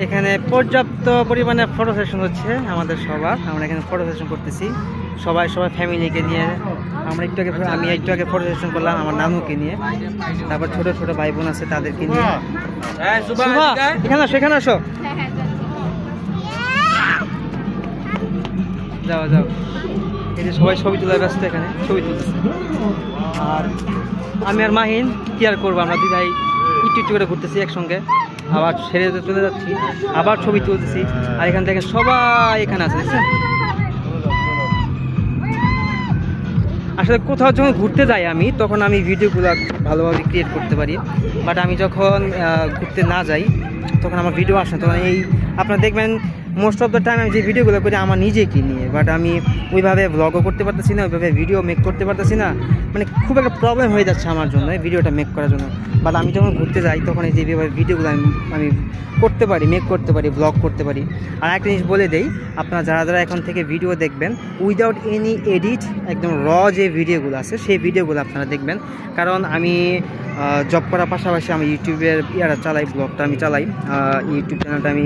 এখানে পর্যাপ্ত পরিমাণে ফটো সেশন হচ্ছে আমাদের সবার। আমরা এখানে ফটো সেশন করতেছি সবাই ফ্যামিলিকে নিয়ে। আমি একটু আগে ফটো সেশন করলাম আমার নানুকে নিয়ে, তারপর ছোট ছোট ভাই বোন আছে তাদেরকে নিয়ে। এখানে আসো যাও যাও। এই যে সবাই ছবি তোলার ব্যস্ত, এখানে ছবি তুলতেছে। আর আমি আর মাহিন কি আর করবো, আমরা দুই ভাই একটু করে ঘুরতেছি একসঙ্গে, আবার ছেড়ে চলে যাচ্ছি, আবার ছবি তুলতেছি। আর এখান থেকে সবাই এখানে আছে দেখছেন। আসলে কোথাও যখন ঘুরতে যাই আমি, তখন আমি ভিডিওগুলো ভালোভাবে ক্রিয়েট করতে পারি। বাট আমি যখন ঘুরতে না যাই তখন আমার ভিডিও আসে না। তখন এই আপনারা দেখবেন মোস্ট অফ দ্য টাইম আমি যে ভিডিওগুলো করি আমার নিজেকে নিয়ে, বাট আমি ওইভাবে ব্লগও করতে পারতেছি না, ওইভাবে ভিডিও মেক করতে পারতেছি না। মানে খুব একটা প্রবলেম হয়ে যাচ্ছে আমার জন্য ভিডিওটা মেক করার জন্য। বাট আমি যখন ঘুরতে যাই তখন এই যে ভিডিওগুলো আমি করতে পারি, মেক করতে পারি, ব্লগ করতে পারি। আর একটা জিনিস বলে দেই, আপনারা যারা এখন থেকে ভিডিও দেখবেন উইদাউট এনি এডিট, একদম র যে ভিডিওগুলো আছে সেই ভিডিওগুলো আপনারা দেখবেন। কারণ আমি জব করার পাশাপাশি আমি ইউটিউবের চালাই, ব্লগটা আমি চালাই, ইউটিউব চ্যানেলটা আমি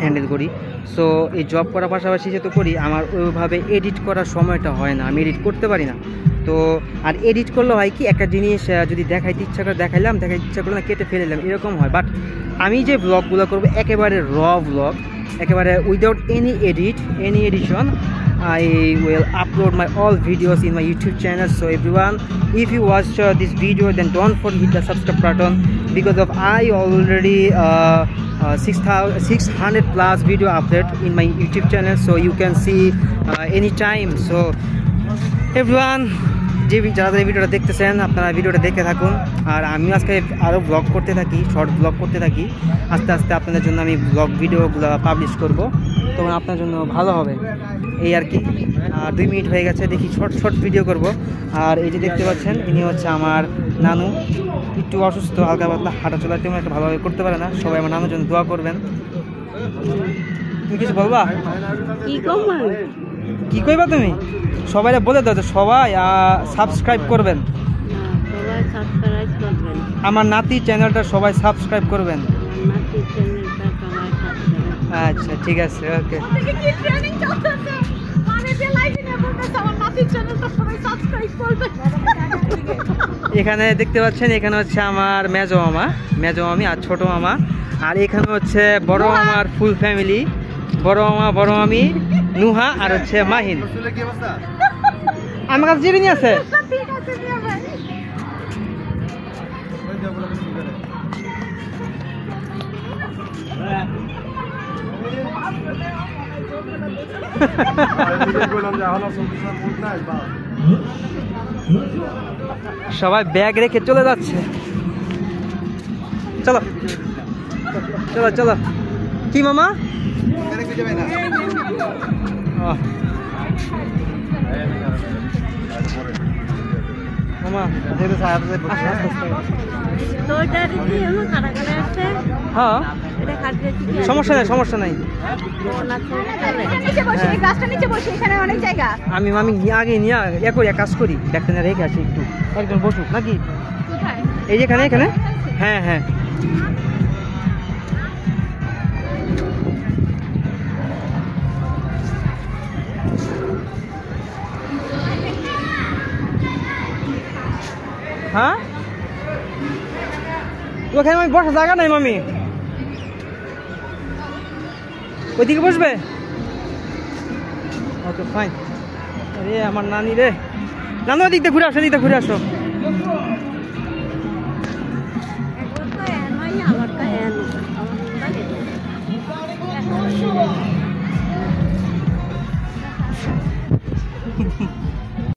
হ্যান্ডেল করি। সো এই জব করার পাশাপাশি যেহেতু করি, আমার ওইভাবে এডিট করার সময়টা হয় না, আমি এডিট করতে পারি না। তো আর এডিট করলে হয় কি, একটা জিনিস যদি দেখাইতে ইচ্ছা করে দেখাইতে ইচ্ছা করলে না কেটে ফেলে এরকম হয়। বাট আমি যে ব্লগগুলো করবো একেবারে র ব্লগ, একেবারে without any edition, I will upload my all videos in my YouTube channel. So everyone, if you watch this video, then don't forget hit the subscribe button, because of I already 600 plus video upload in my YouTube channel, so you can see anytime. So everyone, যারা এই ভিডিওটা দেখতেছেন আপনারা ভিডিওটা দেখতে থাকুন। আর আমি আজকে আরও ব্লগ করতে থাকি, শর্ট ব্লগ করতে থাকি। আস্তে আস্তে আপনাদের জন্য আমি ব্লগ ভিডিওগুলো পাবলিশ করব, তখন আপনার জন্য ভালো হবে এই আর কি। আর 2 মিনিট হয়ে গেছে, দেখি শর্ট ভিডিও করব। আর এই যে দেখতে পাচ্ছেন ইনি হচ্ছে আমার নানু, একটু অসুস্থ, হালকা পাতলা হাঁটাচলা তেমন একটা ভালোভাবে করতে পারে না। সবাই আমার নানুর জন্য দোয়া করবেন। তুমি কিছু বলবা? কি কইবা তুমি? সবাই বলে দাও যে সবাই সাবস্ক্রাইব করবেন, আমার নাতি চ্যানেলটা সবাই সাবস্ক্রাইব করবেন। আচ্ছা ঠিক আছে, ওকে। এখানে দেখতে পাচ্ছেন, এখানে হচ্ছে আমার মেজো মামি আর ছোট মামা। আর এখানে হচ্ছে বড় মামার ফুল ফ্যামিলি, বড় মামা, বড় মামি, নুহা আর হচ্ছে মাহিন। আমার কাছে জিরিনি আছে। সবাই ব্যাগ রেখে চলে যাচ্ছে। চলো চলো চলো। কি মামা? মামা হ্যাঁ সমস্যা নাই, সমস্যা নাই। আমি আগে নিয়ে এক কাজ করি, ব্যাগটা রেখে আসি, একটু একজন বসুক নাকি? এই যেখানে, এখানে। হ্যাঁ হ্যাঁ হ্যাঁ, ওখানে আমি বসার জায়গা নাই মামি, ওইদিকে বসবে? Okay fine. আরে আমার নানি রে, নানু ওদিক দিয়ে ঘুরে আসো, এদিক দিয়ে ঘুরে আসো।